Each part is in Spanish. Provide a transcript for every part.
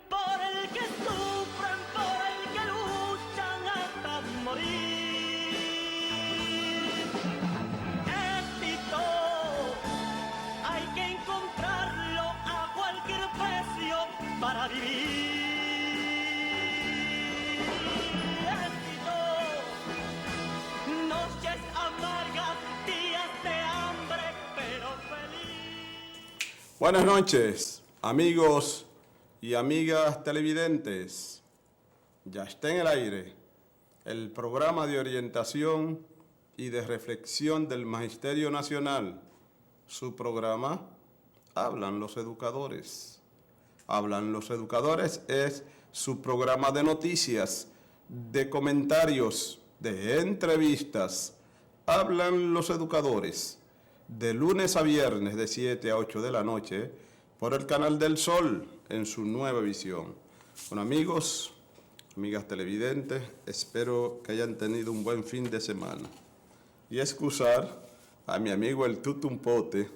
por el que sufren, por el que luchan hasta morir. Éxito, hay que encontrarlo a cualquier precio para vivir. Éxito, noches amargas, días de hambre, pero feliz. Buenas noches, amigos y amigas televidentes. Ya está en el aire el programa de orientación y de reflexión del Magisterio Nacional. Su programa, Hablan los Educadores. Hablan los Educadores es su programa de noticias, de comentarios, de entrevistas. Hablan los Educadores, de lunes a viernes de 7 a 8 de la noche, por el Canal del Sol, en su nueva visión. Bueno, amigos, amigas televidentes, espero que hayan tenido un buen fin de semana. Y excusar a mi amigo el Tutumpote,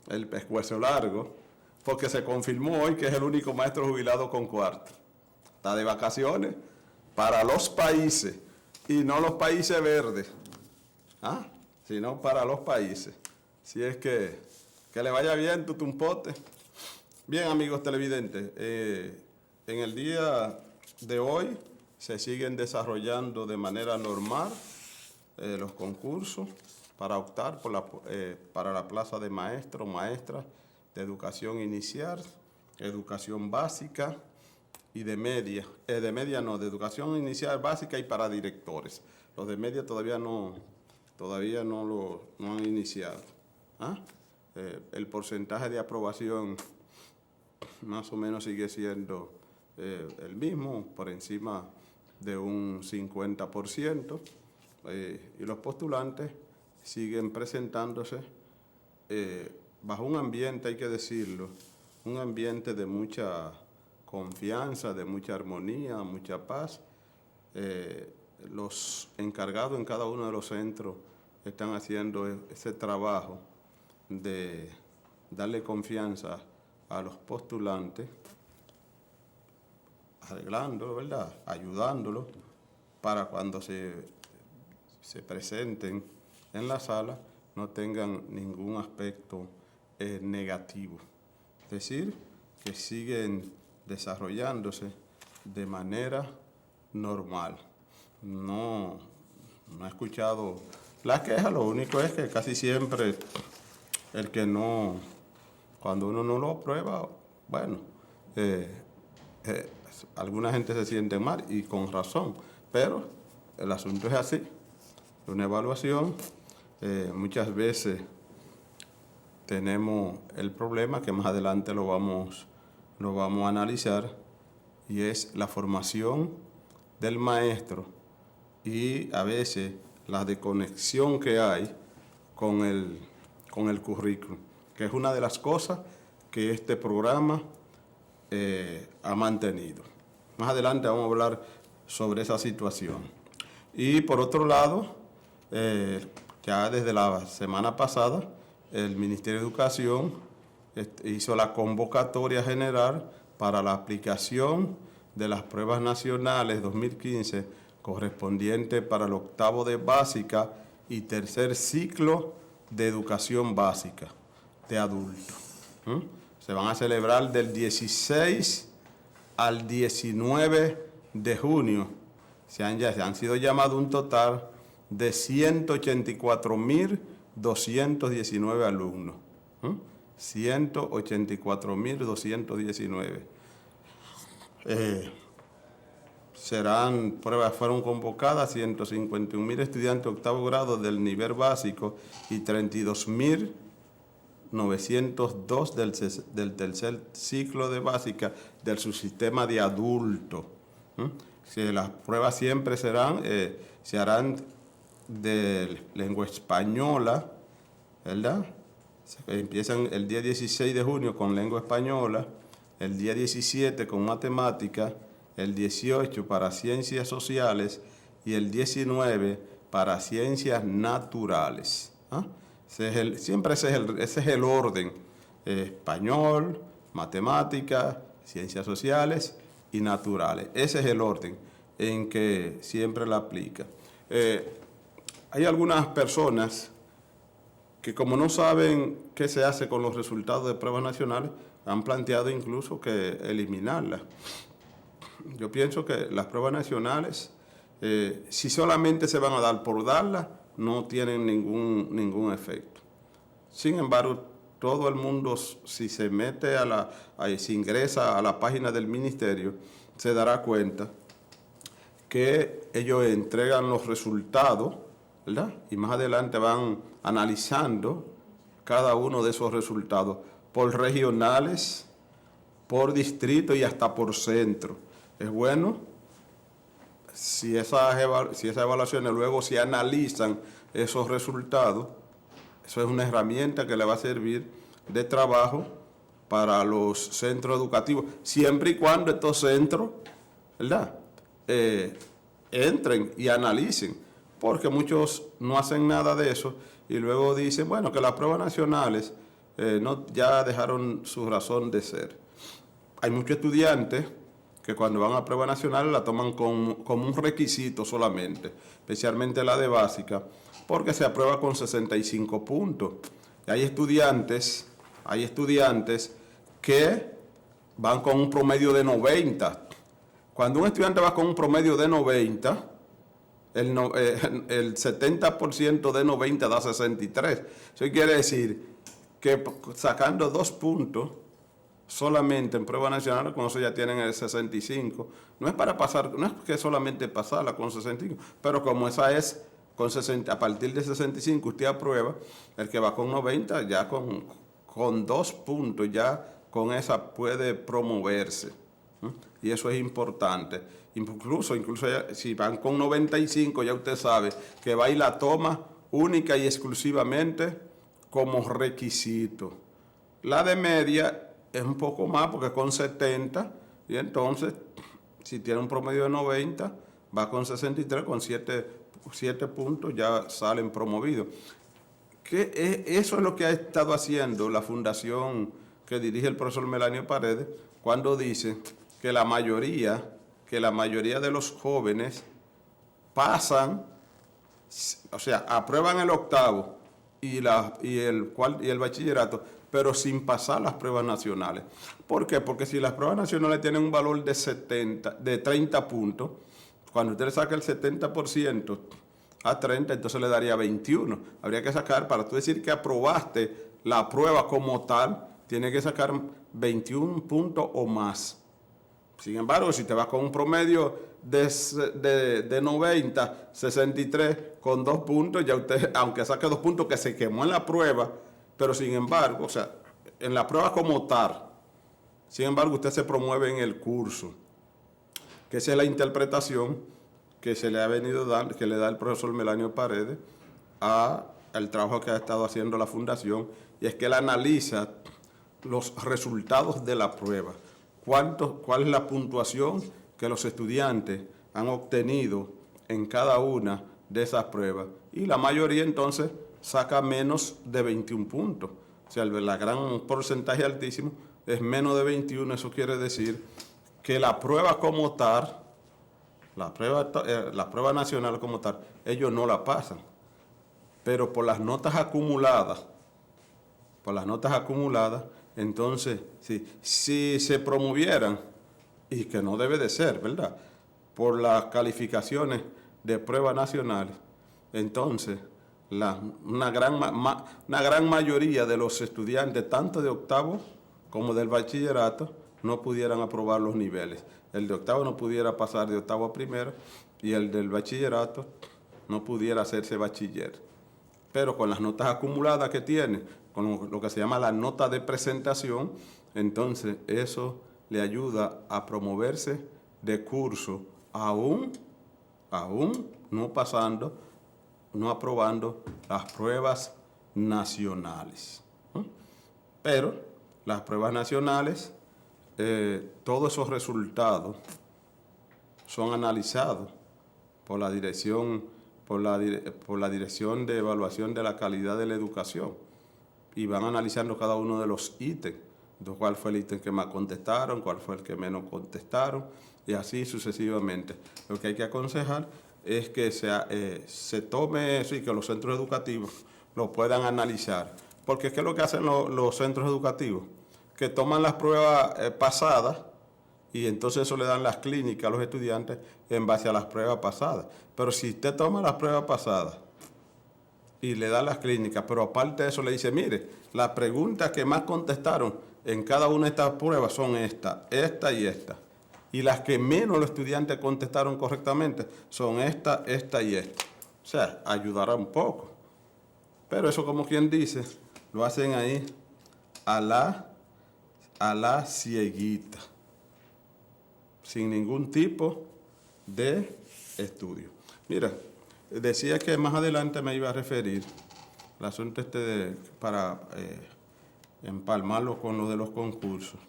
el pescuezo largo, porque se confirmó hoy que es el único maestro jubilado con cuarto. Está de vacaciones para los países, y no los países verdes, sino para los países. Si es que le vaya bien, Tutumpote. Bien, amigos televidentes, en el día de hoy se siguen desarrollando de manera normal los concursos para optar para la plaza de maestro o maestra de educación inicial, educación básica y de media. De educación inicial básica y para directores. Los de media todavía no han iniciado. El porcentaje de aprobación más o menos sigue siendo el mismo, por encima de un 50%, y los postulantes siguen presentándose bajo un ambiente, hay que decirlo, un ambiente de mucha confianza, de mucha armonía, mucha paz. Los encargados en cada uno de los centros están haciendo ese trabajo de darle confianza a los postulantes, arreglándolo, ¿verdad?, ayudándolos para cuando se presenten en la sala no tengan ningún aspecto negativo. Es decir, que siguen desarrollándose de manera normal. No he escuchado la queja, lo único es que casi siempre el que no, cuando uno no lo aprueba, bueno, alguna gente se siente mal y con razón, pero el asunto es así. Una evaluación, muchas veces tenemos el problema que más adelante lo vamos a analizar, y es la formación del maestro y a veces la desconexión que hay con el currículum, que es una de las cosas que este programa ha mantenido. Más adelante vamos a hablar sobre esa situación. Y por otro lado, ya desde la semana pasada, el Ministerio de Educación hizo la convocatoria general para la aplicación de las pruebas nacionales 2015 correspondientes para el octavo de básica y tercer ciclo de educación básica de adultos. Se van a celebrar del 16 al 19 de junio. Se han sido llamados un total de 184.219 alumnos. 184.219. Fueron convocadas 151.000 estudiantes de octavo grado del nivel básico y 32.902 del tercer ciclo de básica del subsistema de adulto. Las pruebas siempre se harán de lengua española, ¿verdad? Empiezan el día 16 de junio con lengua española, el día 17 con matemática, el 18 para ciencias sociales y el 19 para ciencias naturales. Ese es el orden. Español, matemáticas, ciencias sociales y naturales. Ese es el orden en que siempre la aplica. Hay algunas personas que, como no saben qué se hace con los resultados de pruebas nacionales, han planteado incluso que eliminarlas. Yo pienso que las pruebas nacionales, si solamente se van a dar por darlas, no tienen ningún efecto. Sin embargo, todo el mundo, si se mete si ingresa a la página del ministerio, se dará cuenta que ellos entregan los resultados, ¿verdad? Y más adelante van analizando cada uno de esos resultados por regionales, por distrito y hasta por centro. Es bueno si esas evaluaciones luego se analizan esos resultados. Eso es una herramienta que le va a servir de trabajo para los centros educativos, siempre y cuando estos centros, ¿verdad?, entren y analicen, porque muchos no hacen nada de eso y luego dicen, bueno, que las pruebas nacionales ya dejaron su razón de ser. Hay muchos estudiantes que cuando van a pruebas nacionales la toman como un requisito solamente, especialmente la de básica, porque se aprueba con 65 puntos. Y hay estudiantes que van con un promedio de 90. Cuando un estudiante va con un promedio de 90, el 70% de 90 da 63. Eso quiere decir que sacando 2 puntos solamente en prueba nacional, con eso ya tienen el 65. No es para pasar, no es que solamente pasarla con 65, pero como esa es con 60, a partir de 65 usted aprueba, el que va con 90 ya con 2 puntos, ya con esa puede promoverse. Y eso es importante. Incluso si van con 95, ya usted sabe que va y la toma única y exclusivamente como requisito. La de media es un poco más porque con 70, y entonces si tiene un promedio de 90, va con 63, con 7 puntos ya salen promovidos. Eso es lo que ha estado haciendo la fundación que dirige el profesor Melanio Paredes cuando dice que la mayoría de los jóvenes pasan, o sea, aprueban el octavo y el bachillerato, pero sin pasar las pruebas nacionales. ¿Por qué? Porque si las pruebas nacionales tienen un valor de 30 puntos, cuando usted le saca el 70% a 30, entonces le daría 21. Habría que sacar, para tú decir que aprobaste la prueba como tal, tiene que sacar 21 puntos o más. Sin embargo, si te vas con un promedio de 90, 63, con 2 puntos, ya usted, aunque saque 2 puntos que se quemó en la prueba, pero sin embargo, o sea, en la prueba como tal, sin embargo, usted se promueve en el curso, que esa es la interpretación que se le ha venido dando, que le da el profesor Melanio Paredes al trabajo que ha estado haciendo la fundación, y es que él analiza los resultados de la prueba. ¿Cuál es la puntuación que los estudiantes han obtenido en cada una de esas pruebas? Y la mayoría entonces saca menos de 21 puntos. O sea, el gran porcentaje altísimo es menos de 21. Eso quiere decir que la prueba como tal, la prueba nacional como tal, ellos no la pasan. Pero por las notas acumuladas, entonces, si se promovieran, y que no debe de ser, ¿verdad?, por las calificaciones de pruebas nacionales, entonces una gran mayoría de los estudiantes, tanto de octavo como del bachillerato, no pudieran aprobar los niveles. El de octavo no pudiera pasar de octavo a primero y el del bachillerato no pudiera hacerse bachiller. Pero con las notas acumuladas que tiene, con lo que se llama la nota de presentación, entonces eso le ayuda a promoverse de curso, aún no aprobando las pruebas nacionales. Pero las pruebas nacionales, todos esos resultados son analizados por la Dirección de Evaluación de la Calidad de la Educación, y van analizando cada uno de los ítems cuál fue el ítem que más contestaron, cuál fue el que menos contestaron, y así sucesivamente. Lo que hay que aconsejar es que se tome eso y que los centros educativos lo puedan analizar. Porque ¿qué es lo que hacen los centros educativos? Que toman las pruebas pasadas y entonces eso le dan las clínicas a los estudiantes en base a las pruebas pasadas. Pero si usted toma las pruebas pasadas y le da las clínicas, pero aparte de eso le dice, mire, las preguntas que más contestaron en cada una de estas pruebas son esta y esta. Y las que menos los estudiantes contestaron correctamente son esta y esta. O sea, ayudará un poco. Pero eso, como quien dice, lo hacen ahí a la cieguita, sin ningún tipo de estudio. Mira, decía que más adelante me iba a referir al asunto para empalmarlo con lo de los concursos.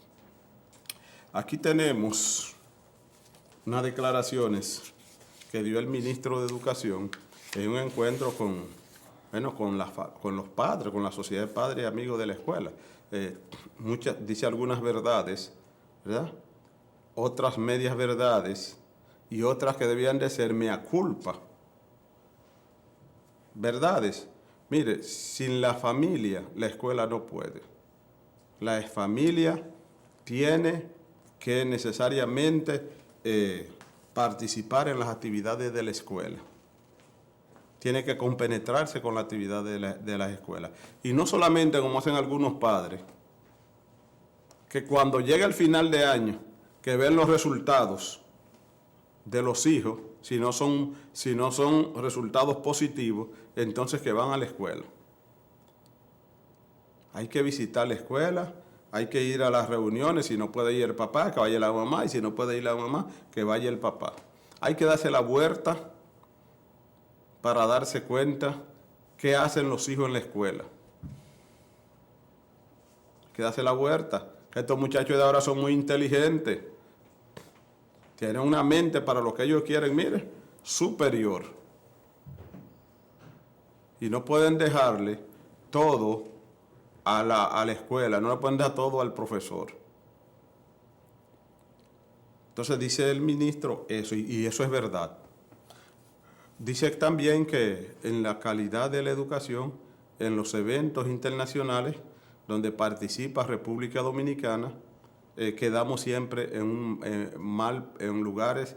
Aquí tenemos unas declaraciones que dio el ministro de Educación en un encuentro con los padres, con la sociedad de padres y amigos de la escuela. Dice algunas verdades, ¿verdad? Otras medias verdades y otras que debían de ser mea culpa. Verdades. Mire, sin la familia la escuela no puede. La familia tiene que necesariamente participar en las actividades de la escuela. Tiene que compenetrarse con la actividad de las escuelas. Y no solamente como hacen algunos padres, que cuando llega el final de año, que ven los resultados de los hijos, si no son resultados positivos, entonces que van a la escuela. Hay que visitar la escuela, hay que ir a las reuniones, si no puede ir el papá, que vaya la mamá, y si no puede ir la mamá, que vaya el papá. Hay que darse la vuelta para darse cuenta qué hacen los hijos en la escuela. Hay que darse la vuelta. Estos muchachos de ahora son muy inteligentes. Tienen una mente para lo que ellos quieren, mire, superior. Y no pueden dejarle todo a la escuela, no le pueden dar todo al profesor. Entonces dice el ministro eso, y eso es verdad. Dice también que en la calidad de la educación, en los eventos internacionales donde participa República Dominicana, quedamos siempre en lugares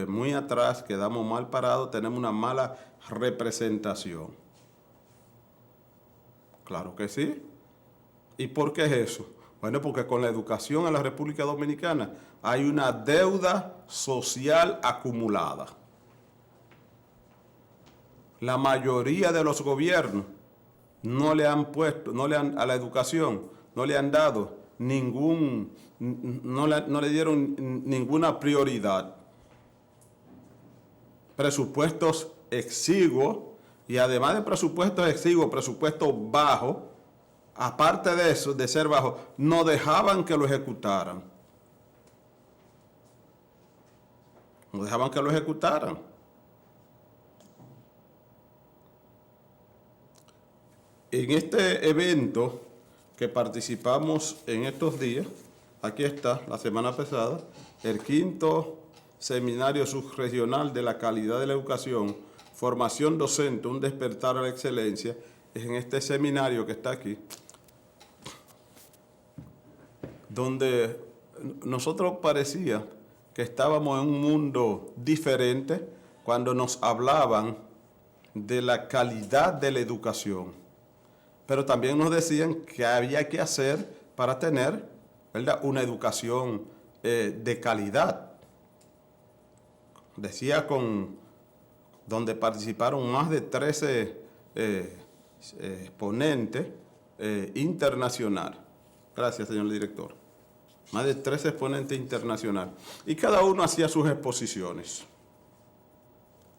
muy atrás, quedamos mal parados, tenemos una mala representación. Claro que sí. ¿Y por qué es eso? Bueno, porque con la educación en la República Dominicana hay una deuda social acumulada. La mayoría de los gobiernos no le han a la educación, no le han dado no le dieron ninguna prioridad. Presupuestos exiguos, y además de presupuestos exiguos, presupuestos bajos, aparte de eso, de ser bajos, no dejaban que lo ejecutaran. No dejaban que lo ejecutaran. En este evento que participamos en estos días, aquí está, la semana pasada, el 5º Seminario Subregional de la Calidad de la Educación, Formación Docente, un despertar a la excelencia, es en este seminario que está aquí, donde nosotros parecía que estábamos en un mundo diferente cuando nos hablaban de la calidad de la educación. Pero también nos decían que había que hacer para tener, ¿verdad?, una educación de calidad. Decía donde participaron más de 13 exponentes internacionales. Gracias, señor director. Más de 13 exponentes internacionales. Y cada uno hacía sus exposiciones.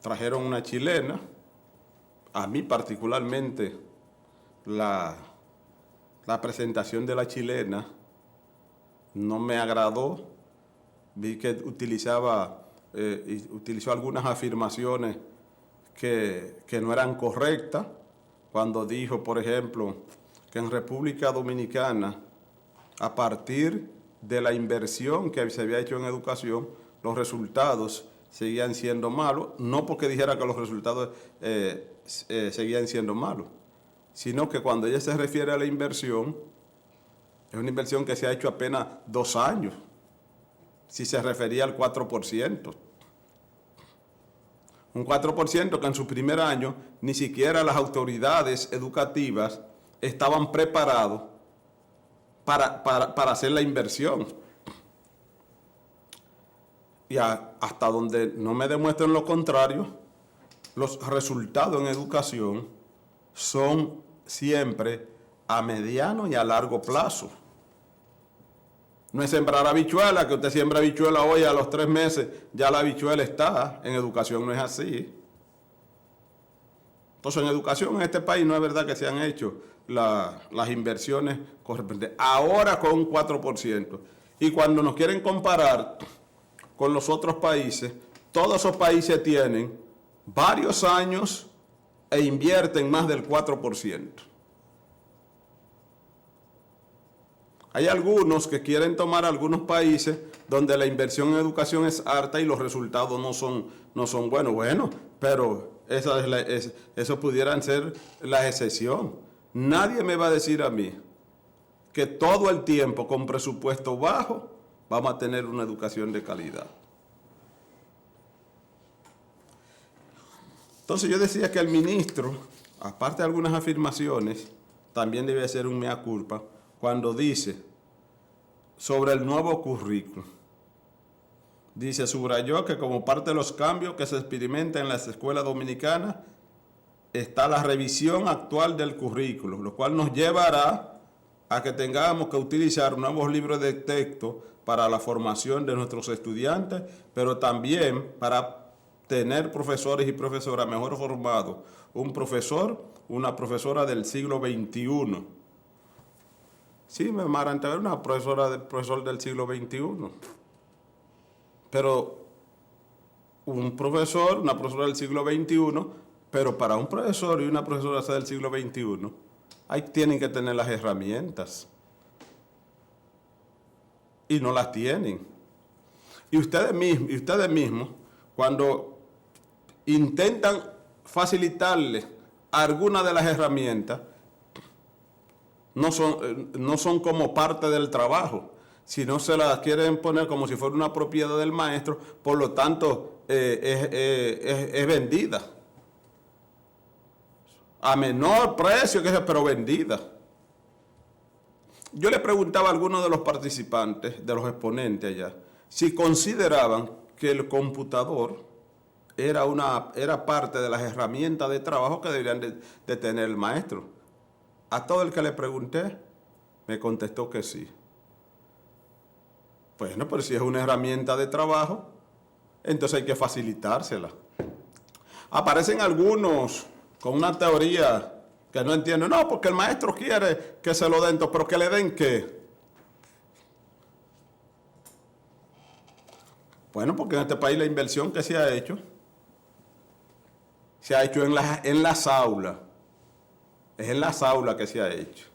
Trajeron una chilena, a mí particularmente. La presentación de la chilena no me agradó. Vi que utilizó algunas afirmaciones que no eran correctas, cuando dijo, por ejemplo, que en República Dominicana a partir de la inversión que se había hecho en educación, los resultados seguían siendo malos, no porque dijera que los resultados seguían siendo malos, sino que cuando ella se refiere a la inversión, es una inversión que se ha hecho apenas 2 años, si se refería al 4%. Un 4% que en su primer año ni siquiera las autoridades educativas estaban preparados para hacer la inversión. Y hasta donde no me demuestren lo contrario, los resultados en educación son siempre a mediano y a largo plazo. No es sembrar habichuela, que usted siembra habichuela hoy, a los 3 meses ya la habichuela está. En educación no es así. Entonces, en educación en este país no es verdad que se han hecho las inversiones correspondientes. Ahora con un 4%. Y cuando nos quieren comparar con los otros países, todos esos países tienen varios años e invierten más del 4%. Hay algunos que quieren tomar algunos países donde la inversión en educación es alta y los resultados no son buenos. Bueno, pero eso pudieran ser la excepción. Nadie me va a decir a mí que todo el tiempo con presupuesto bajo vamos a tener una educación de calidad. Entonces yo decía que el ministro, aparte de algunas afirmaciones, también debe hacer un mea culpa cuando dice sobre el nuevo currículo. Dice, subrayó que como parte de los cambios que se experimentan en las escuelas dominicanas está la revisión actual del currículo, lo cual nos llevará a que tengamos que utilizar nuevos libros de texto para la formación de nuestros estudiantes, pero también para tener profesores y profesoras mejor formados. Un profesor, una profesora del siglo XXI. Sí, me maravilla ver una profesor del siglo XXI. Pero un profesor, una profesora del siglo XXI, pero para un profesor y una profesora del siglo XXI, ahí tienen que tener las herramientas. Y no las tienen. Y ustedes mismos, cuando intentan facilitarles alguna de las herramientas, no son como parte del trabajo, sino se las quieren poner como si fuera una propiedad del maestro, por lo tanto es vendida. A menor precio, pero vendida. Yo le preguntaba a algunos de los participantes, de los exponentes allá, si consideraban que el computador era parte de las herramientas de trabajo que deberían de tener el maestro. A todo el que le pregunté, me contestó que sí. Bueno, pero si es una herramienta de trabajo, entonces hay que facilitársela. Aparecen algunos con una teoría que no entiendo. No, porque el maestro quiere que se lo den, pero que le den ¿qué? Bueno, porque en este país la inversión que se ha hecho en las aulas. Es en las aulas que se ha hecho.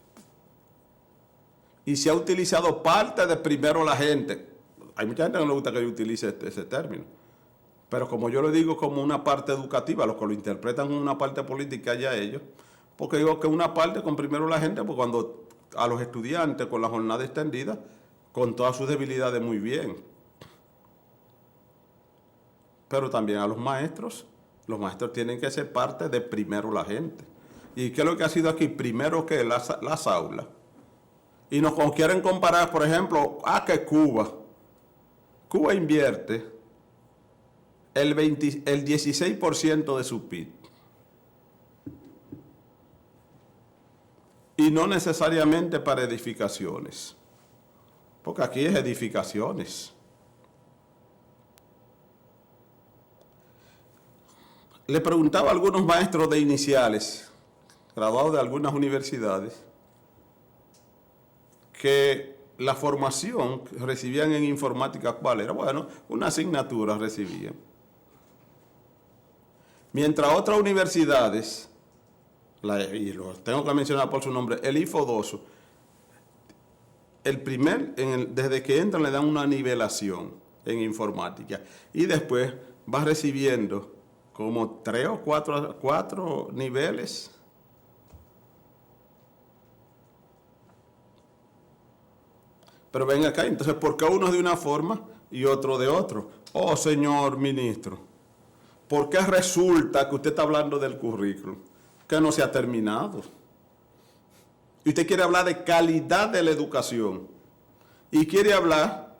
Y se ha utilizado parte de primero la gente. Hay mucha gente que no le gusta que yo utilice ese término. Pero como yo lo digo como una parte educativa, los que lo interpretan como una parte política ya ellos, porque digo que una parte con primero la gente, pues cuando a los estudiantes con la jornada extendida, con todas sus debilidades muy bien. Pero también a los maestros tienen que ser parte de primero la gente. ¿Y qué es lo que ha sido aquí? Primero que las aulas. Y nos quieren comparar, por ejemplo, que Cuba invierte el 16% de su PIB. Y no necesariamente para edificaciones, porque aquí es edificaciones. Le preguntaba a algunos maestros de iniciales, graduados de algunas universidades, que la formación que recibían en informática, ¿cuál era? Bueno, una asignatura recibían. Mientras otras universidades, y lo tengo que mencionar por su nombre, el IFODOSO, desde que entran le dan una nivelación en informática y después va recibiendo como 3 o 4 niveles. Pero ven acá, entonces, ¿por qué uno es de una forma y otro de otro? Oh, señor ministro, ¿por qué resulta que usted está hablando del currículum que no se ha terminado? Y usted quiere hablar de calidad de la educación y quiere hablar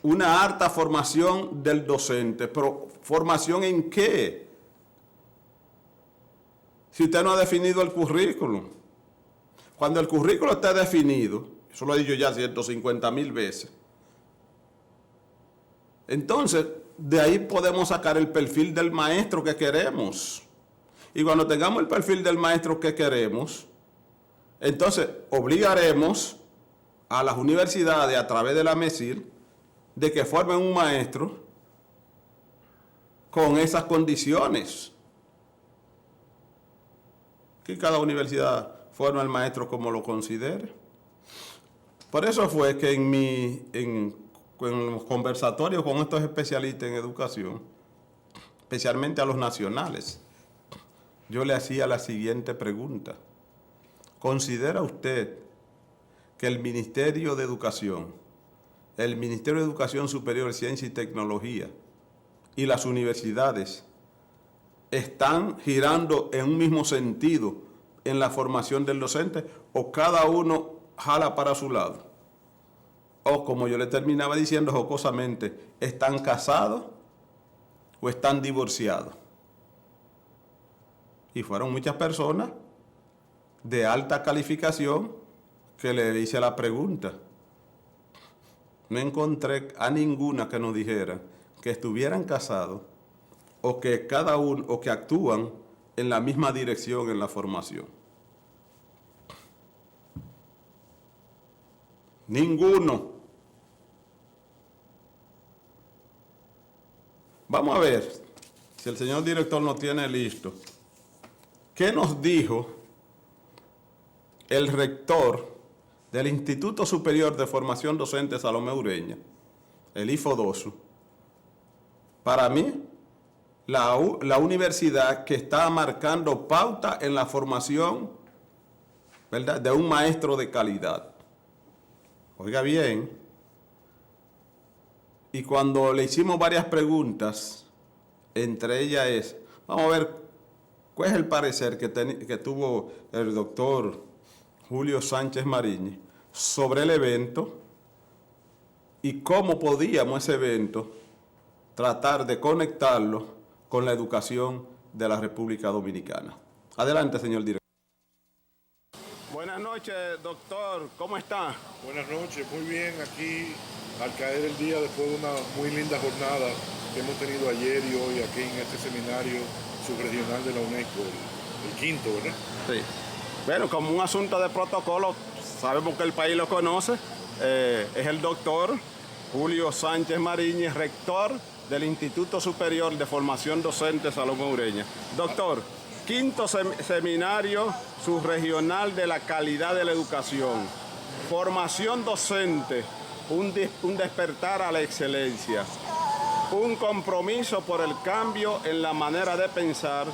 una alta formación del docente, pero ¿formación en qué? Si usted no ha definido el currículum. Cuando el currículum está definido, eso lo he dicho ya 150,000 veces, entonces de ahí podemos sacar el perfil del maestro que queremos. Y cuando tengamos el perfil del maestro que queremos, entonces obligaremos a las universidades a través de la MESIL de que formen un maestro con esas condiciones. Que cada universidad forma el maestro como lo considere. Por eso fue que en los conversatorios con estos especialistas en educación, especialmente a los nacionales, yo le hacía la siguiente pregunta. ¿Considera usted que el Ministerio de Educación, el Ministerio de Educación Superior, Ciencia y Tecnología y las universidades están girando en un mismo sentido en la formación del docente o cada uno jala para su lado? O como yo le terminaba diciendo jocosamente, ¿están casados o están divorciados? Y fueron muchas personas de alta calificación que le hice la pregunta. No encontré a ninguna que nos dijera que estuvieran casados o que cada uno o que actúan en la misma dirección en la formación. Ninguno. Vamos a ver si el señor director nos tiene listo. ¿Qué nos dijo el rector del Instituto Superior de Formación Docente Salomé Ureña, el IFODOSU? Para mí, la universidad que está marcando pauta en la formación, ¿verdad?, de un maestro de calidad. Oiga bien, y cuando le hicimos varias preguntas, entre ellas es, vamos a ver, ¿cuál es el parecer que tuvo el doctor Julio Sánchez Mariñez sobre el evento y cómo podíamos ese evento tratar de conectarlo con la educación de la República Dominicana? Adelante, señor director. Buenas noches, doctor. ¿Cómo está? Buenas noches, muy bien. Aquí al caer el día después de una muy linda jornada que hemos tenido ayer y hoy aquí en este seminario subregional de la UNESCO, el quinto, ¿verdad? Sí. Bueno, como un asunto de protocolo, sabemos que el país lo conoce, es el doctor Julio Sánchez Mariñez, rector del Instituto Superior de Formación Docente Salomé Ureña. Doctor, quinto seminario subregional de la calidad de la educación. Formación docente, un despertar a la excelencia. Un compromiso por el cambio en la manera de pensar,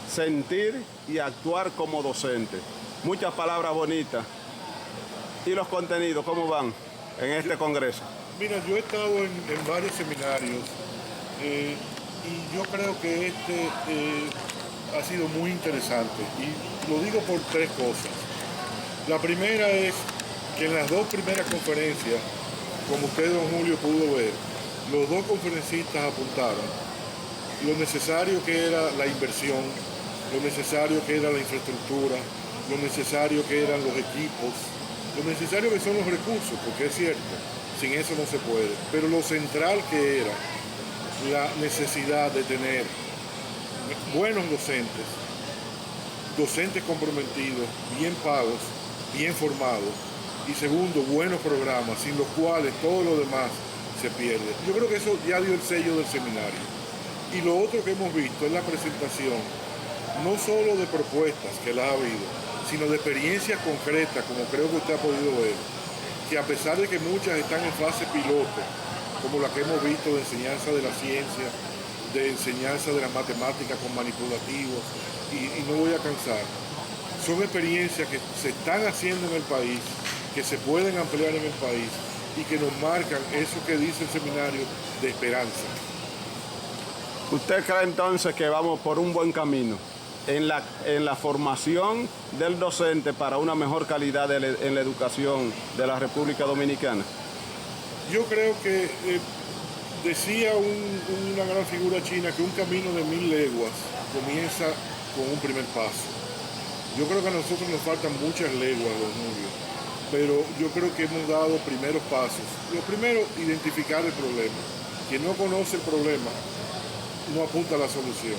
sentir y actuar como docente. Muchas palabras bonitas. ¿Y los contenidos cómo van en este congreso? Mira, yo he estado en varios seminarios y yo creo que este ha sido muy interesante. Y lo digo por tres cosas. La primera es que en las dos primeras conferencias, como usted, don Julio, pudo ver, los dos conferencistas apuntaron lo necesario que era la inversión, lo necesario que era la infraestructura, lo necesario que eran los equipos, lo necesario que son los recursos, porque es cierto, sin eso no se puede, pero lo central que era la necesidad de tener buenos docentes, docentes comprometidos, bien pagos, bien formados, y segundo, buenos programas, sin los cuales todo lo demás se pierde. Yo creo que eso ya dio el sello del seminario. Y lo otro que hemos visto es la presentación, no solo de propuestas, que las ha habido, sino de experiencias concretas, como creo que usted ha podido ver, que a pesar de que muchas están en fase piloto, como la que hemos visto de enseñanza de la ciencia, de enseñanza de las matemáticas con manipulativos, y no voy a cansar, son experiencias que se están haciendo en el país, que se pueden ampliar en el país y que nos marcan eso que dice el seminario de esperanza. ¿Usted cree entonces que vamos por un buen camino en la formación del docente para una mejor calidad en la educación de la República Dominicana? Yo creo que decía una gran figura china que un camino de 1000 leguas comienza con un primer paso. Yo creo que a nosotros nos faltan muchas leguas, don Julio, pero yo creo que hemos dado primeros pasos. Lo primero, identificar el problema. Quien no conoce el problema no apunta a la solución.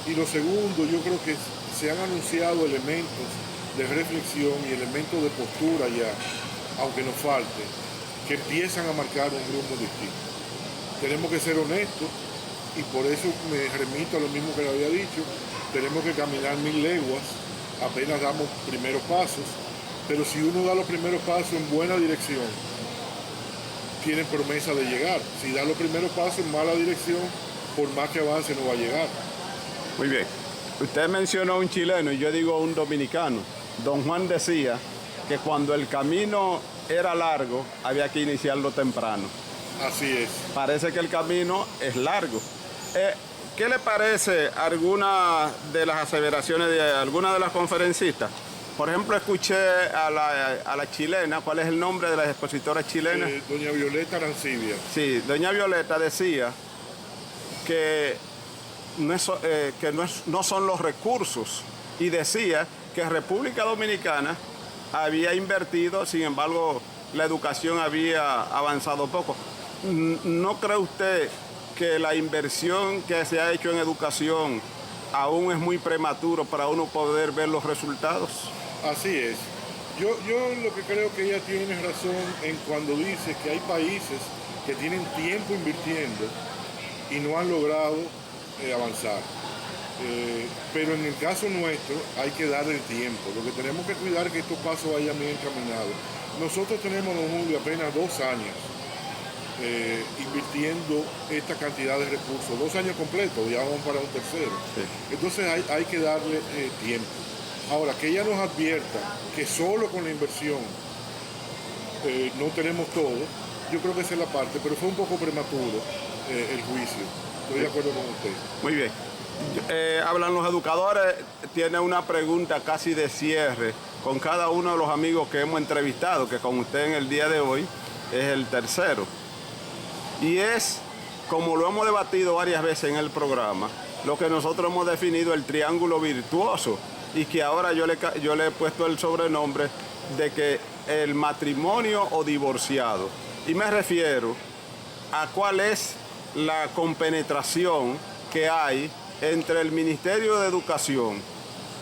Y lo segundo, yo creo que se han anunciado elementos de reflexión y elementos de postura ya, aunque nos falte, que empiezan a marcar un rumbo distinto. Tenemos que ser honestos y por eso me remito a lo mismo que le había dicho. Tenemos que caminar 1000 leguas, apenas damos primeros pasos, pero si uno da los primeros pasos en buena dirección, tiene promesa de llegar. Si da los primeros pasos en mala dirección, por más que avance no va a llegar. Muy bien. Usted mencionó un chileno y yo digo un dominicano. Don Juan decía que cuando el camino era largo había que iniciarlo temprano. Así es. Parece que el camino es largo. ¿Qué le parece alguna de las aseveraciones de alguna de las conferencistas? Por ejemplo, escuché a la chilena, ¿cuál es el nombre de las expositoras chilenas? Doña Violeta Arancibia. Sí, doña Violeta decía que no son los recursos y decía que República Dominicana había invertido, sin embargo, la educación había avanzado poco. ¿No cree usted que la inversión que se ha hecho en educación aún es muy prematuro para uno poder ver los resultados? Así es. Yo lo que creo que ella tiene razón en cuando dice que hay países que tienen tiempo invirtiendo y no han logrado avanzar. Pero en el caso nuestro hay que darle el tiempo. Lo que tenemos que cuidar es que estos pasos vayan bien encaminados. Nosotros tenemos, don Julio, apenas 2 años invirtiendo esta cantidad de recursos, 2 años completos, ya vamos para un tercero. Sí. Entonces hay que darle tiempo. Ahora, que ella nos advierta que solo con la inversión no tenemos todo, yo creo que esa es la parte, pero fue un poco prematuro el juicio. Estoy de acuerdo con usted. Muy bien. Hablan los educadores, tiene una pregunta casi de cierre con cada uno de los amigos que hemos entrevistado, que con usted en el día de hoy es el tercero. Y es, como lo hemos debatido varias veces en el programa, lo que nosotros hemos definido el triángulo virtuoso y que ahora yo le he puesto el sobrenombre de que el matrimonio o divorciado. Y me refiero a cuál es la compenetración que hay entre el Ministerio de Educación,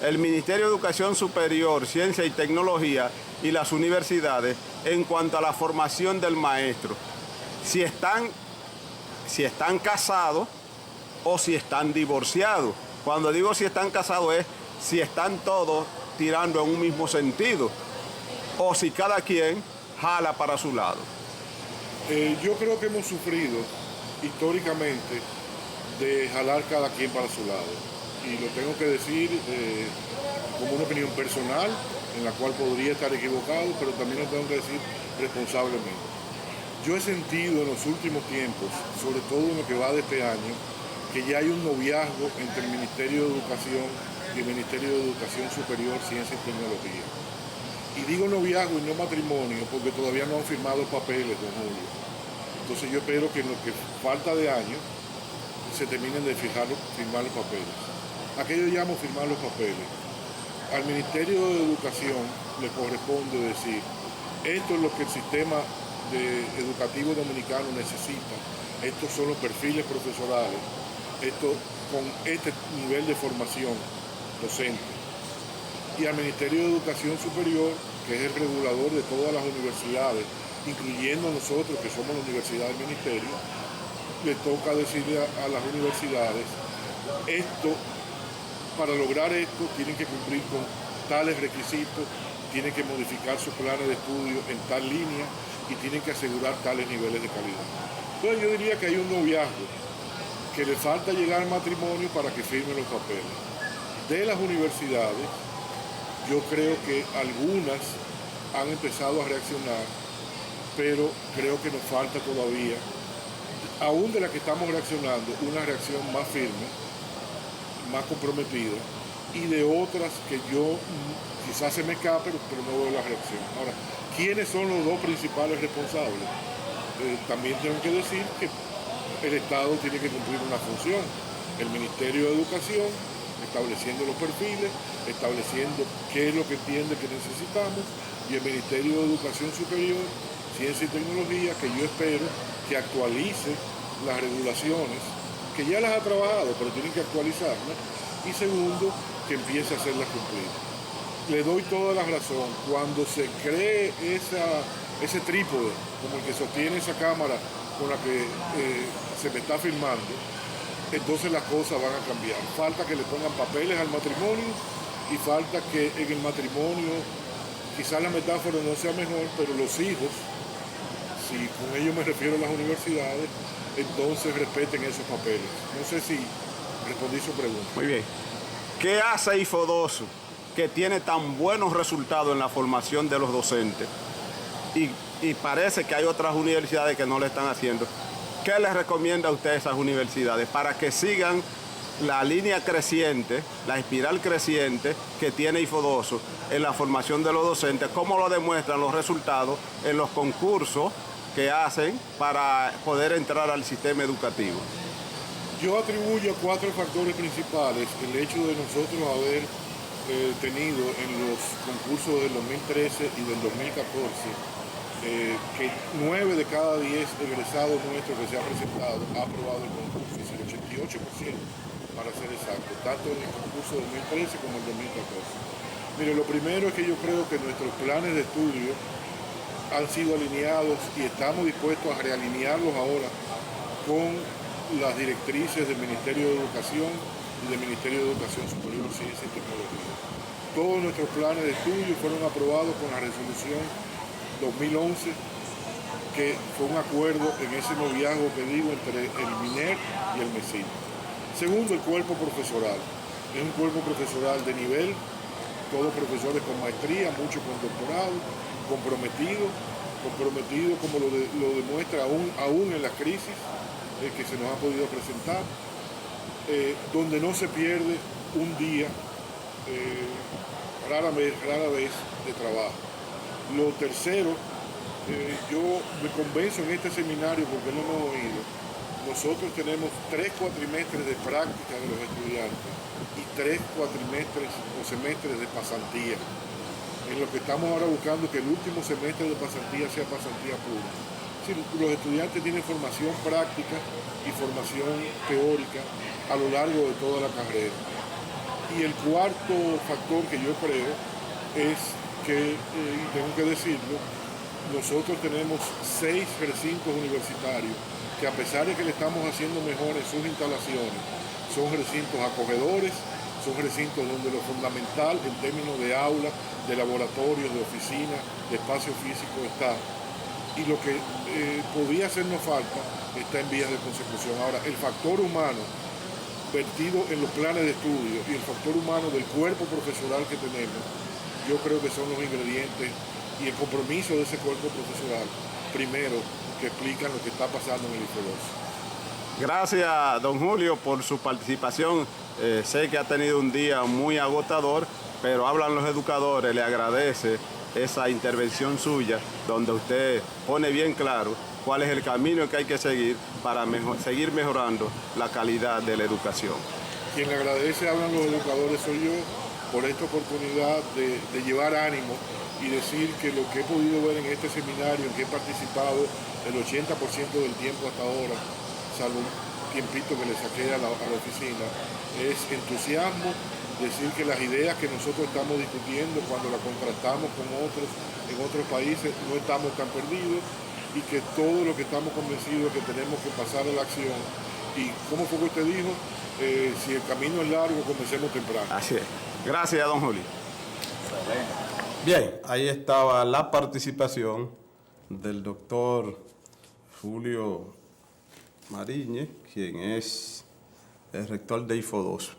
el Ministerio de Educación Superior, Ciencia y Tecnología y las universidades en cuanto a la formación del maestro. Si están casados o si están divorciados. Cuando digo si están casados es si están todos tirando en un mismo sentido o si cada quien jala para su lado. Yo creo que hemos sufrido históricamente de jalar cada quien para su lado. Y lo tengo que decir como una opinión personal, en la cual podría estar equivocado, pero también lo tengo que decir responsablemente. Yo he sentido en los últimos tiempos, sobre todo en lo que va de este año, que ya hay un noviazgo entre el Ministerio de Educación y el Ministerio de Educación Superior, Ciencia y Tecnología. Y digo noviazgo y no matrimonio porque todavía no han firmado papeles, don Julio. Entonces yo espero que en lo que falta de año se terminen de firmar los papeles. ¿A qué yo llamo firmar los papeles? Al Ministerio de Educación le corresponde decir, esto es lo que el sistema educativo dominicano necesita, estos son los perfiles profesorales, esto con este nivel de formación docente. Y al Ministerio de Educación Superior, que es el regulador de todas las universidades, incluyendo nosotros que somos la universidad del ministerio, le toca decirle a las universidades, para lograr esto tienen que cumplir con tales requisitos tienen que modificar sus planes de estudio en tal línea y tienen que asegurar tales niveles de calidad. Entonces yo diría que hay un noviazgo, que le falta llegar al matrimonio para que firmen los papeles. De las universidades, yo creo que algunas han empezado a reaccionar, pero creo que nos falta todavía, aún de las que estamos reaccionando, una reacción más firme, más comprometida, y de otras que yo quizás se me escape, pero no veo la reacción. Ahora, ¿quiénes son los dos principales responsables? También tengo que decir que el Estado tiene que cumplir una función. El Ministerio de Educación, estableciendo los perfiles, estableciendo qué es lo que entiende que necesitamos, y el Ministerio de Educación Superior, Ciencia y Tecnología, que yo espero que actualice las regulaciones, que ya las ha trabajado, pero tienen que actualizarlas, y segundo, que empiece a hacerlas cumplir. Le doy toda la razón. Cuando se cree ese trípode, como el que sostiene esa cámara con la que se me está filmando, entonces las cosas van a cambiar. Falta que le pongan papeles al matrimonio y falta que en el matrimonio, quizás la metáfora no sea mejor, pero los hijos, si con ellos me refiero a las universidades, entonces respeten esos papeles. No sé si respondí su pregunta. Muy bien. ¿Qué hace IFODOSO que tiene tan buenos resultados en la formación de los docentes? Y parece que hay otras universidades que no lo están haciendo. ¿Qué les recomienda a usted a esas universidades para que sigan la línea creciente, la espiral creciente que tiene IFODOSO en la formación de los docentes? ¿Cómo lo demuestran los resultados en los concursos que hacen para poder entrar al sistema educativo? Yo atribuyo a 4 factores principales el hecho de nosotros haber tenido en los concursos del 2013 y del 2014 que 9 de cada 10 egresados nuestros que se han presentado ha aprobado el concurso, es el 88% para ser exacto, tanto en el concurso 2013 como el 2014. Mire, lo primero es que yo creo que nuestros planes de estudio han sido alineados y estamos dispuestos a realinearlos ahora con las directrices del Ministerio de Educación y del Ministerio de Educación Superior, Ciencia y Tecnología. Todos nuestros planes de estudio fueron aprobados con la resolución 2011, que fue un acuerdo en ese noviazgo que digo entre el MINER y el MESIN. Segundo, el cuerpo profesoral. Es un cuerpo profesoral de nivel, todos profesores con maestría, muchos con doctorado, comprometidos como lo demuestra aún en la crisis que se nos ha podido presentar, donde no se pierde un día, rara vez de trabajo. Lo tercero, yo me convenzo en este seminario, porque no hemos oído, nosotros tenemos 3 cuatrimestres de práctica de los estudiantes y 3 cuatrimestres o semestres de pasantía. En lo que estamos ahora buscando que el último semestre de pasantía sea pasantía pura. Es decir, los estudiantes tienen formación práctica y formación teórica a lo largo de toda la carrera. Y el cuarto factor que yo creo es que, y tengo que decirlo, nosotros tenemos 6 recintos universitarios que, a pesar de que le estamos haciendo mejor en sus instalaciones, son recintos acogedores, son recintos donde lo fundamental en términos de aulas, de laboratorios, de oficinas, de espacio físico está. Y lo que podía hacernos falta está en vías de consecución. Ahora, el factor humano vertido en los planes de estudio y el factor humano del cuerpo profesional que tenemos, yo creo que son los ingredientes y el compromiso de ese cuerpo profesional, primero, que explican lo que está pasando en el IFODOSO. Gracias, don Julio, por su participación. Sé que ha tenido un día muy agotador, pero hablan los educadores, le agradece esa intervención suya, donde usted pone bien claro cuál es el camino que hay que seguir para seguir mejorando la calidad de la educación. Quien le agradece, hablan los educadores, soy yo, por esta oportunidad de llevar ánimo y decir que lo que he podido ver en este seminario, en que he participado el 80% del tiempo hasta ahora, salvo un tiempito que le saqué a la oficina, es entusiasmo, decir que las ideas que nosotros estamos discutiendo cuando las contrastamos con otros en otros países no estamos tan perdidos y que todo lo que estamos convencidos es que tenemos que pasar a la acción. Y como fue que usted dijo, si el camino es largo, comencemos temprano. Así es. Gracias, don Julio. Bien, ahí estaba la participación del doctor Julio Mariñez, quien es el rector de IFODOSO.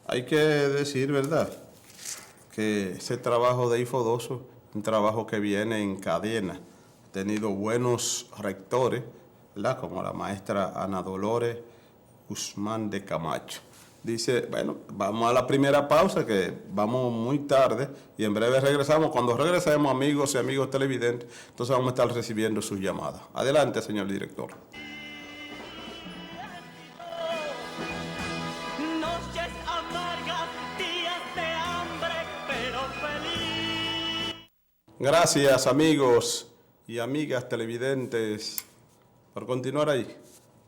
Hay que decir, ¿verdad?, que ese trabajo de IFODOSO es un trabajo que viene en cadena. Ha tenido buenos rectores, ¿verdad?, como la maestra Ana Dolores Guzmán de Camacho. Dice, bueno, vamos a la primera pausa, que vamos muy tarde, y en breve regresamos. Cuando regresemos, amigos y amigos televidentes, entonces vamos a estar recibiendo sus llamadas. Adelante, señor director. Noches amargas, días de hambre, pero feliz. Gracias, amigos y amigas televidentes, por continuar ahí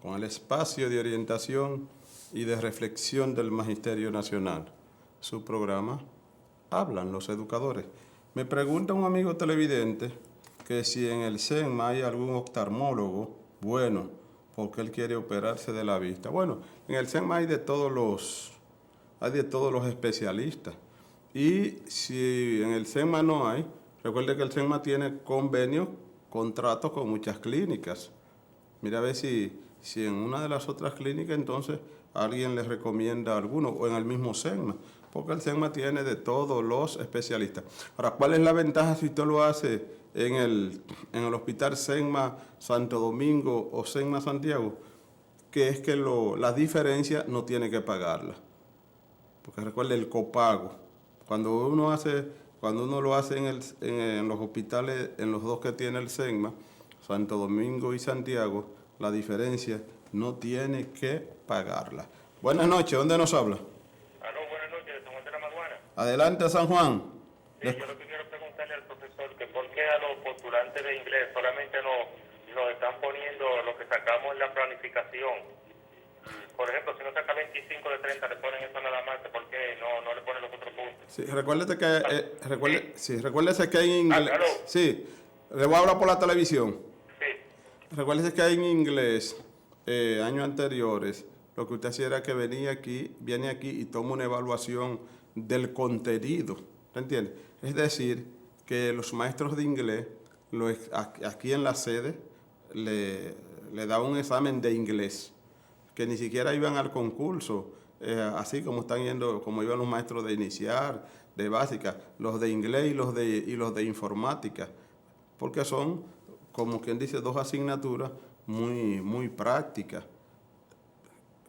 con el espacio de orientación y de reflexión del Magisterio Nacional. Su programa, Hablan los Educadores. Me pregunta un amigo televidente que si en el SENMA hay algún oftalmólogo bueno, porque él quiere operarse de la vista. Bueno, en el SENMA hay de todos los especialistas. Y si en el SENMA no hay, recuerde que el SENMA tiene convenios, contratos con muchas clínicas. Mira a ver si en una de las otras clínicas entonces alguien les recomienda a alguno, o en el mismo SENMA, porque el SENMA tiene de todos los especialistas. Ahora, ¿cuál es la ventaja si usted lo hace en el Hospital SENMA Santo Domingo o SENMA Santiago? Que es que la diferencia no tiene que pagarla. Porque recuerde el copago. Cuando uno lo hace en los hospitales, en los dos que tiene el SENMA, Santo Domingo y Santiago, la diferencia no tiene que pagarla. Buenas noches, ¿dónde nos habla? Aló, buenas noches, de San Juan de la Maguana. Adelante, San Juan. Sí, yo lo que quiero preguntarle al profesor que por qué a los postulantes de inglés solamente nos están poniendo lo que sacamos en la planificación. Por ejemplo, si no saca 25 de 30, le ponen eso nada más, ¿por qué no le ponen los otros puntos? Sí, recuérdese que hay en inglés. Aló. Sí, le voy a hablar por la televisión. Sí, Recuérdese que hay en inglés, años anteriores, lo que usted hacía era que viene aquí y toma una evaluación del contenido, ¿te entiende? Es decir, que los maestros de inglés, aquí en la sede, le da un examen de inglés, que ni siquiera iban al concurso, así como como iban los maestros de inicial, de básica, los de inglés y los de informática, porque son, como quien dice, dos asignaturas muy, muy prácticas.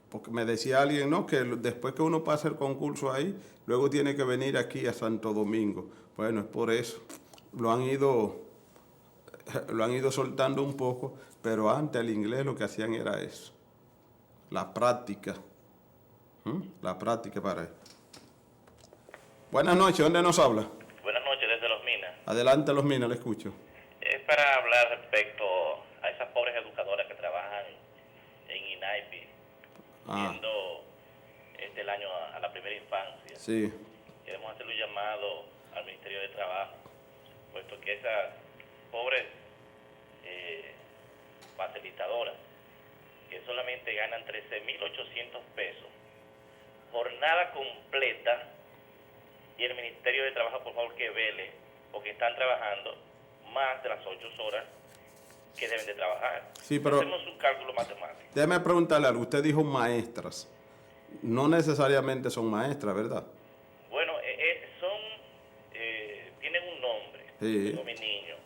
Porque me decía alguien, ¿no?, que después que uno pasa el concurso ahí, luego tiene que venir aquí a Santo Domingo. Bueno, es por eso. Lo han ido soltando un poco, pero antes el inglés lo que hacían era eso. La práctica. La práctica para eso. Buenas noches, ¿dónde nos habla? buenas noches desde Los Minas. Adelante, Los Minas, le escucho. Es para hablar respecto a esas pobres educadoras que trabajan en INAIPI, viendo el año a la primera infancia. Sí. Queremos hacer un llamado al Ministerio de Trabajo, puesto que esas pobres facilitadoras, que solamente ganan 13.800 pesos, jornada completa, y el Ministerio de Trabajo, por favor, que vele, porque están trabajando más de las 8 horas que deben de trabajar. Sí, pero hacemos un cálculo matemático. déjeme preguntarle algo. Usted dijo maestras. No necesariamente son maestras, ¿verdad? Bueno, tienen un nombre, Sí. son mis niños,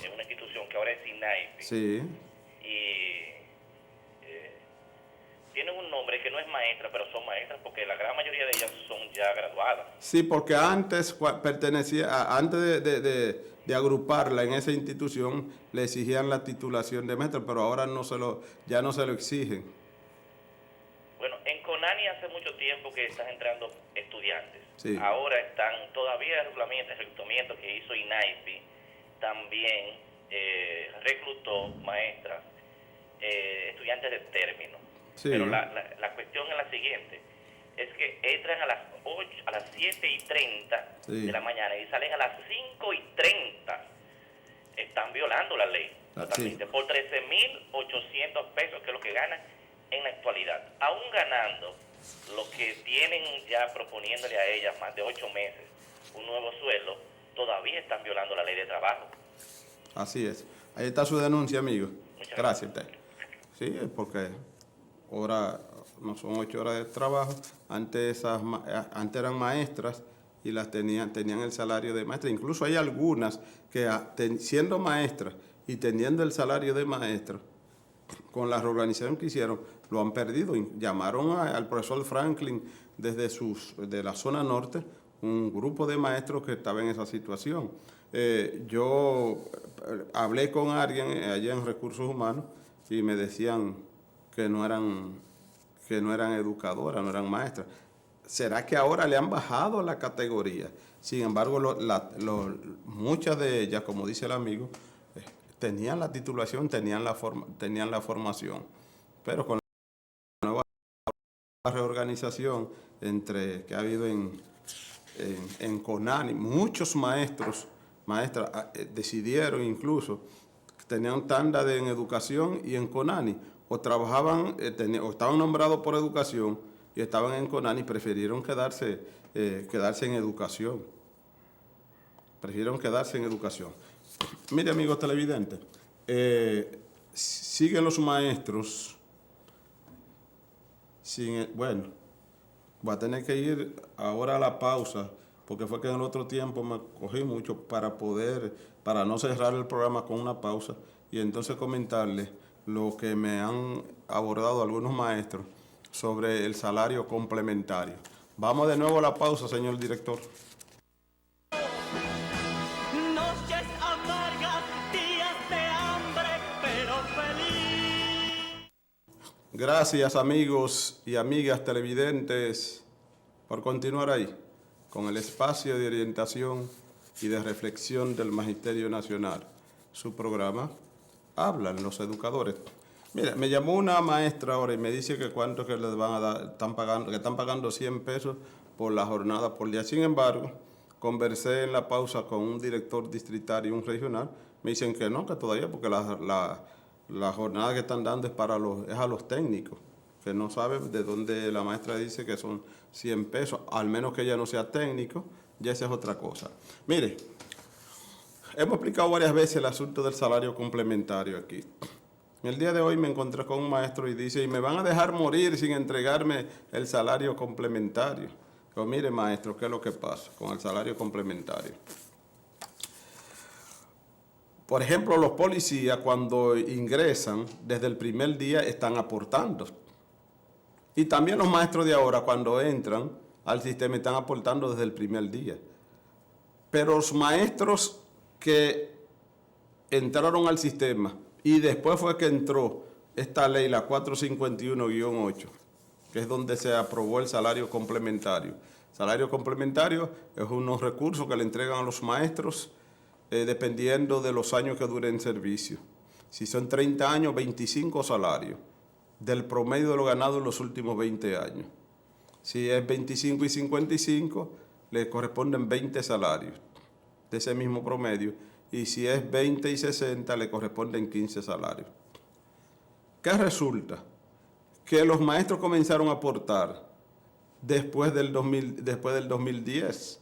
en una institución que ahora es INAIPI, Sí. y tienen un nombre que no es maestra, pero son maestras porque la gran mayoría de ellas son ya graduadas. Sí, porque antes antes de agruparla en esa institución, le exigían la titulación de maestra, pero ahora ya no se lo exigen. Bueno, en CONANI hace mucho tiempo que están entrando estudiantes. Sí. Ahora están todavía el reclutamiento que hizo INAIPI, también reclutó maestras, estudiantes de término. Sí. Pero la cuestión es la siguiente, es que entran a las 7:30 Sí. de la mañana y salen a las 5:30. Están violando la ley totalmente, Sí. por 13.800 pesos, que es lo que ganan en la actualidad. Aún ganando lo que tienen ya proponiéndole a ellas más de 8 meses un nuevo sueldo, todavía están violando la ley de trabajo. Así es. Ahí está su denuncia, amigo. Muchas Gracias a usted. Sí, porque ahora no son 8 horas de trabajo. Antes eran maestras y las tenían el salario de maestra. Incluso hay algunas que siendo maestras y teniendo el salario de maestra, con la reorganización que hicieron, lo han perdido. Llamaron al profesor Franklin de la zona norte, un grupo de maestros que estaba en esa situación. Yo hablé con alguien allá en Recursos Humanos y me decían que no eran educadoras, no eran maestras. ¿Será que ahora le han bajado la categoría? Sin embargo, muchas de ellas, como dice el amigo, tenían la titulación, tenían la formación, pero con la nueva reorganización que ha habido en Conani, muchos maestras decidieron incluso, tenían tanda en educación y en Conani, o trabajaban, o estaban nombrados por educación y estaban en Conani, prefirieron quedarse en educación. Mire, amigos televidentes, siguen los maestros bueno, voy a tener que ir ahora a la pausa, porque fue que en el otro tiempo me cogí mucho para no cerrar el programa con una pausa y entonces comentarles lo que me han abordado algunos maestros sobre el salario complementario. Vamos de nuevo a la pausa, señor director. Noches amargas, días de hambre, pero feliz. Gracias, amigos y amigas televidentes, por continuar ahí con el espacio de orientación y de reflexión del Magisterio Nacional. Su programa, Hablan los Educadores. Mira, me llamó una maestra ahora y me dice que cuánto que les van a dar, están pagando 100 pesos por la jornada por día. Sin embargo, conversé en la pausa con un director distritario y un regional. Me dicen que no, que todavía, porque la jornada que están dando es a los técnicos, que no saben de dónde la maestra dice que son 100 pesos, al menos que ella no sea técnico, ya esa es otra cosa. Mire, hemos explicado varias veces el asunto del salario complementario aquí. El día de hoy me encontré con un maestro y dice, ¿y me van a dejar morir sin entregarme el salario complementario? Digo, mire, maestro, ¿qué es lo que pasa con el salario complementario? Por ejemplo, los policías cuando ingresan, desde el primer día están aportando. Y también los maestros de ahora cuando entran al sistema están aportando desde el primer día. Pero los maestros que entraron al sistema y después fue que entró esta ley, la 451-8, que es donde se aprobó el salario complementario. Salario complementario es unos recursos que le entregan a los maestros dependiendo de los años que duren en servicio. Si son 30 años, 25 salarios, del promedio de lo ganado en los últimos 20 años. Si es 25 y 55, le corresponden 20 salarios de ese mismo promedio. Y si es 20 y 60, le corresponden 15 salarios. ¿Qué resulta? Que los maestros comenzaron a aportar después del 2010.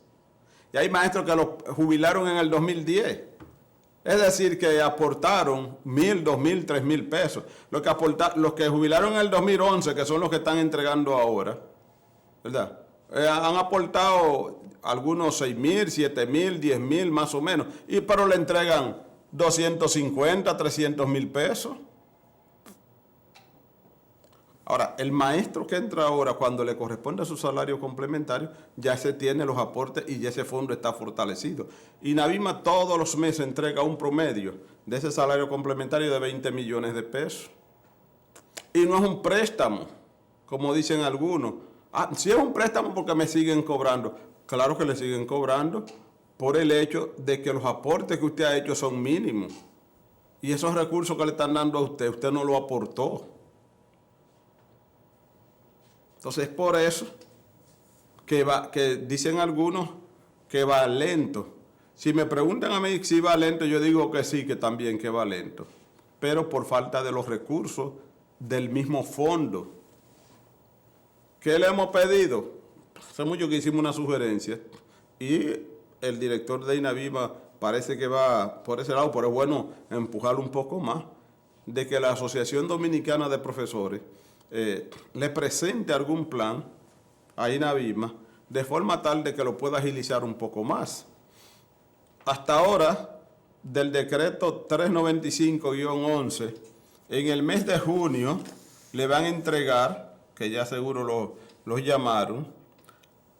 Y hay maestros que los jubilaron en el 2010. Es decir, que aportaron 1.000, 2.000, 3.000 pesos. Los que jubilaron en el 2011, que son los que están entregando ahora, ¿verdad? Han aportado algunos 6.000, 7.000, 10.000 más o menos, pero le entregan 250, 300.000 pesos. Ahora, el maestro que entra ahora, cuando le corresponde su salario complementario, ya se tiene los aportes y ya ese fondo está fortalecido. Y Navima todos los meses entrega un promedio de ese salario complementario de 20 millones de pesos. Y no es un préstamo, como dicen algunos. Si es un préstamo porque me siguen cobrando. Claro que le siguen cobrando por el hecho de que los aportes que usted ha hecho son mínimos. Y esos recursos que le están dando a usted no lo aportó. Entonces, es por eso que dicen algunos que va lento. Si me preguntan a mí si va lento, yo digo que sí, que también que va lento. Pero por falta de los recursos del mismo fondo. ¿Qué le hemos pedido? Hace mucho que hicimos una sugerencia y el director de INAVIMA parece que va por ese lado, pero es bueno empujarlo un poco más, de que la Asociación Dominicana de Profesores le presente algún plan a INAVIMA de forma tal de que lo pueda agilizar un poco más. Hasta ahora, del decreto 395-11, en el mes de junio le van a entregar, que ya seguro los llamaron,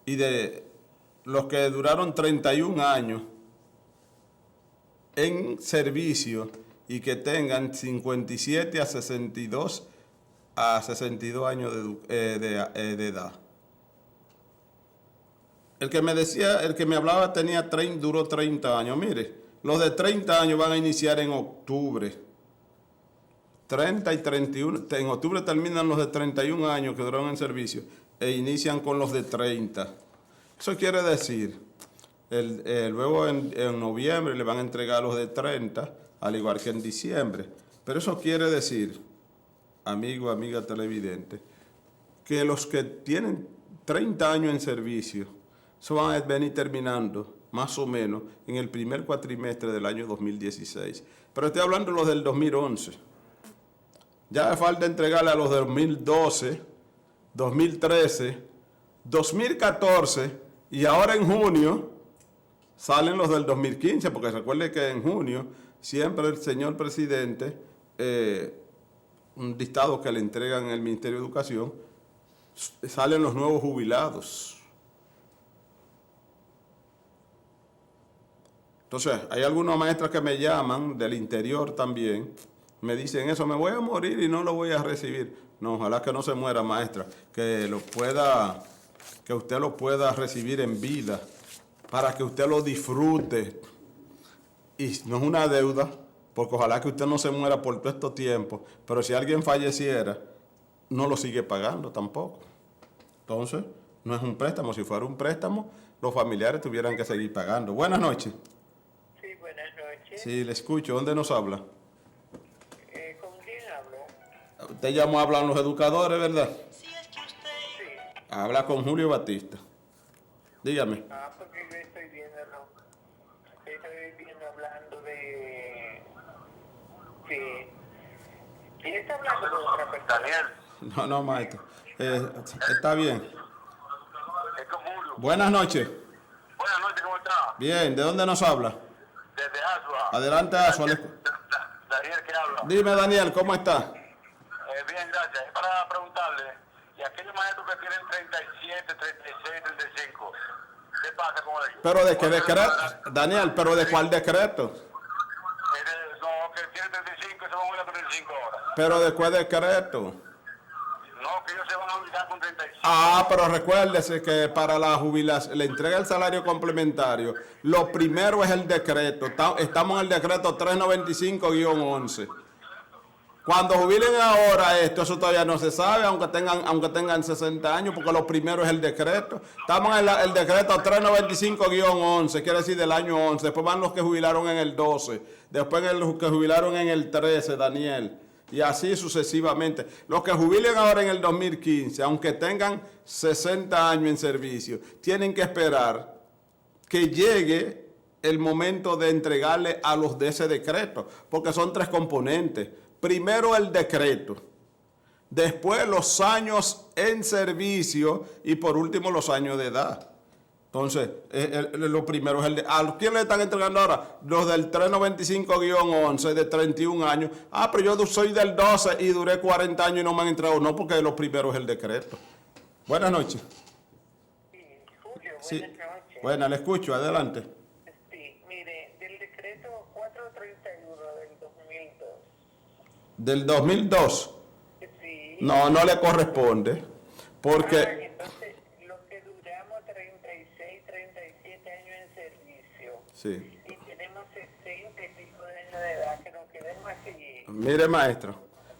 y de los que duraron 31 años en servicio y que tengan 57 a 62 años de edad. El que me hablaba duró 30 años. Mire, los de 30 años van a iniciar en octubre. 30 y 31, en octubre terminan los de 31 años que duraron en servicio e inician con los de 30. Eso quiere decir, luego en noviembre le van a entregar los de 30, al igual que en diciembre. Pero eso quiere decir, amigo, amiga televidente, que los que tienen 30 años en servicio, eso van a venir terminando más o menos en el primer cuatrimestre del año 2016. Pero estoy hablando de los del 2011. Ya me falta entregarle a los de 2012, 2013, 2014 y ahora en junio salen los del 2015, porque recuerde que en junio siempre el señor presidente, un dictado que le entregan en el Ministerio de Educación, salen los nuevos jubilados. Entonces, hay algunos maestros que me llaman del interior también, me dicen eso, me voy a morir y no lo voy a recibir. No, ojalá que no se muera, maestra, que usted lo pueda recibir en vida, para que usted lo disfrute. Y no es una deuda, porque ojalá que usted no se muera por todo este tiempo, pero si alguien falleciera, no lo sigue pagando tampoco. Entonces, no es un préstamo. Si fuera un préstamo, los familiares tuvieran que seguir pagando. Buenas noches. Sí, buenas noches. Sí, le escucho. ¿Dónde nos habla? ¿Con quién hablo? Usted llamó a hablar los educadores, ¿verdad? Sí. Habla con Julio Batista. Dígame. Porque yo estoy viendo hablando de... Sí. ¿Quién está hablando con otra persona? Daniel, No, maestro. Está bien. es con Julio. Buenas noches. Buenas noches, ¿cómo está? Bien, ¿de dónde nos habla? Desde Asua. Adelante, Asua. Daniel, ¿qué habla? Dime, Daniel, ¿cómo está? Bien, gracias. Es para preguntarle, y aquellos maestros que tienen 37, 36, 35, ¿qué pasa con ellos? ¿Pero de qué decreto? Daniel, ¿pero de cuál decreto? No, que tienen 35 y se van a ir a 35 horas. ¿Pero de cuál decreto? No, que ellos se van a jubilar con 35. Pero recuérdese que para la jubilación, la entrega del salario complementario, lo primero es el decreto. Estamos en el decreto 395-11. Cuando jubilen ahora eso todavía no se sabe, aunque tengan 60 años, porque lo primero es el decreto. Estamos en el decreto 395-11, quiere decir del año 11. Después van los que jubilaron en el 12, después los que jubilaron en el 13, Daniel. Y así sucesivamente. Los que jubilen ahora en el 2015, aunque tengan 60 años en servicio, tienen que esperar que llegue el momento de entregarle a los de ese decreto, porque son 3 componentes. Primero el decreto, después los años en servicio y por último los años de edad. Entonces, lo primero es el de... ¿A quién le están entregando ahora? Los del 395-11 de 31 años. Pero yo soy del 12 y duré 40 años y no me han entregado. No, porque lo primero es el decreto. Buenas noches. Sí, Julio, Sí. buenas noches. Bueno, le escucho, adelante. Sí, mire, del decreto 431 del 2002. Del 2002. Sí. No le corresponde. Porque... Entonces, los que duramos 36, 37 años en servicio Sí. y tenemos 60 y pico de años de edad, que nos quedemos así. Mire, maestro,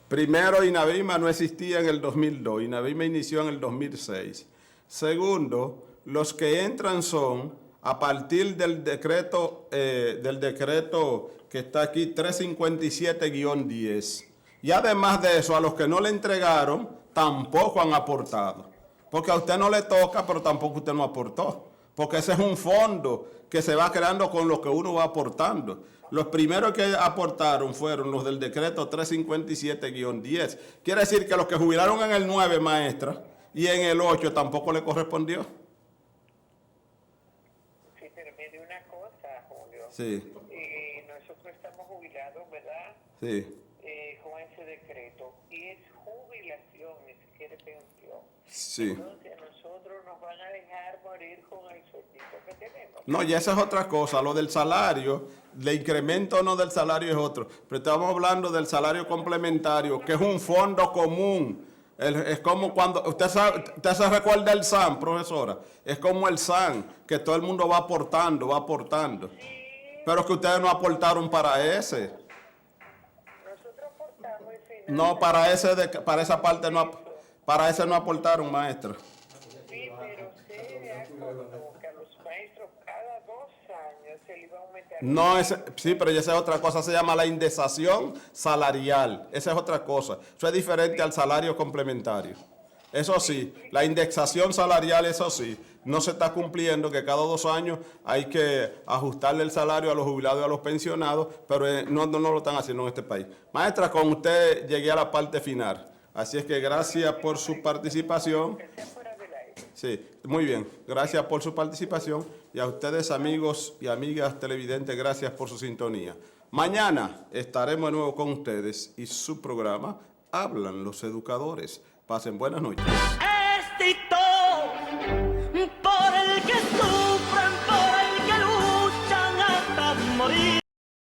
primero INAVIMA no existía en el 2002, INAVIMA inició en el 2006. Segundo, los que entran son a partir del decreto que está aquí, 357-10. Y además de eso, a los que no le entregaron, tampoco han aportado. Porque a usted no le toca, pero tampoco usted no aportó. porque ese es un fondo que se va creando con lo que uno va aportando. Los primeros que aportaron fueron los del decreto 357-10. Quiere decir que los que jubilaron en el 9, maestra, y en el 8 tampoco le correspondió. Sí, pero mire una cosa, Julio. Sí, Nosotros estamos jubilados, ¿verdad? sí, Con ese decreto. Y es jubilación, ni siquiera es pensión. sí. Entonces a nosotros nos van a dejar morir con el sueldito que tenemos. No, y esa es otra cosa. Lo del salario, el incremento o no del salario es otro. Pero estamos hablando del salario complementario, que es un fondo común. Es como cuando, usted se recuerda el SAN, profesora. Es como el SAN, que todo el mundo va aportando, va aportando. Pero que ustedes no aportaron para ese. Nosotros aportamos y No, para esa parte no, para ese no aportaron, maestro. sí, pero usted de acuerdo que a los maestros cada 2 años se les va a aumentar. No, sí, pero esa es otra cosa, se llama la indexación salarial. Esa es otra cosa. Eso es diferente al salario complementario. Eso sí, la indexación salarial, eso sí, no se está cumpliendo, que cada 2 años hay que ajustarle el salario a los jubilados y a los pensionados, pero no lo están haciendo en este país. Maestra, con usted llegué a la parte final. Así es que gracias por su participación. Que sea fuera del aire. Sí, muy bien. Gracias por su participación. Y a ustedes, amigos y amigas televidentes, gracias por su sintonía. Mañana estaremos de nuevo con ustedes y su programa Hablan los Educadores. Pasen buenas noches. Este